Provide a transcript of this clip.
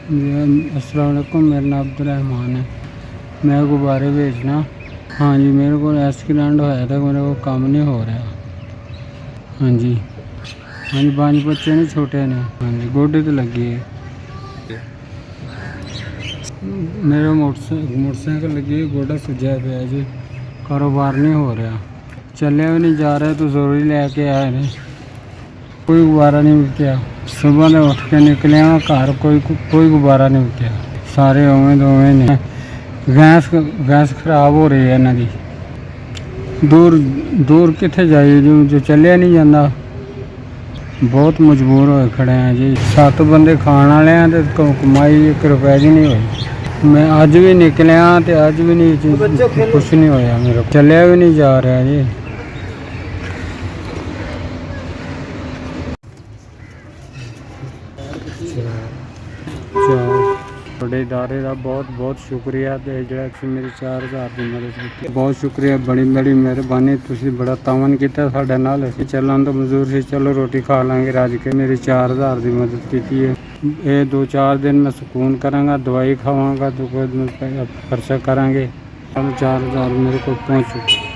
अस्सलाम वालेकुम, मेरा नाम अब्दुल रहमान है। मैं गुब्बारे बेचना। हाँ जी, मेरे को एक्सीडेंट होया था, मेरे को काम नहीं हो रहा। हाँ जी, हाँ जी, 5 बच्चे ने, छोटे ने। हाँ जी, गोडे तो लगी है। मेरा मोटरसाइकिल लगी है, गोडा सुजा पे जी। कारोबार नहीं हो रहा, चलिया भी नहीं जा रहा, तो जरूरी लेके आए ने। कोई गुब्बारा नहीं विकया। सुबह ने उठ के निकले घर, कोई गुब्बारा नहीं विकया। सारे उवें दे उवें ने। गैस खराब हो रही है इन्हां दी। दूर कित्थे जाइए जो चलिया नहीं जाता। बहुत मजबूर होए खड़े हैं जी। 7 बंदे खाने वाले हैं तो कमाई 1 रुपए की नहीं हुई। मैं अज भी निकलिया तो अज भी नहीं, कुछ नहीं होया मेरे को। चलिया भी नहीं जा रहा जी। ਤੁਹਾਡੇ इदारे का बहुत बहुत शुक्रिया ਤੇ ਜਿਹੜਾ ਤੁਸੀਂ ਮੇਰੀ 4000 ਦੀ ਮਦਦ ਕੀਤੀ। ਬਹੁਤ ਸ਼ੁਕਰੀਆ, ਬੜੀ ਮਿਹਰਬਾਨੀ। ਤੁਸੀਂ ਬੜਾ ਤਾਵਨ ਕੀਤਾ ਸਾਡੇ ਨਾਲ। ਅਸੀਂ ਚੱਲਣ ਤੋਂ ਮਜ਼ਦੂਰ ਸੀ, ਚਲੋ ਰੋਟੀ ਖਾ ਲਾਂਗੇ ਰੱਜ ਕੇ। ਮੇਰੀ 4000 ਦੀ ਮਦਦ ਕੀਤੀ ਹੈ। ਇਹ 2-4 ਦਿਨ ਮੈਂ ਸਕੂਨ ਕਰਾਂਗਾ, ਦਵਾਈ ਖਾਵਾਂਗਾ, तो खर्चा करांगे। 4000 मेरे को पहुँच चुके।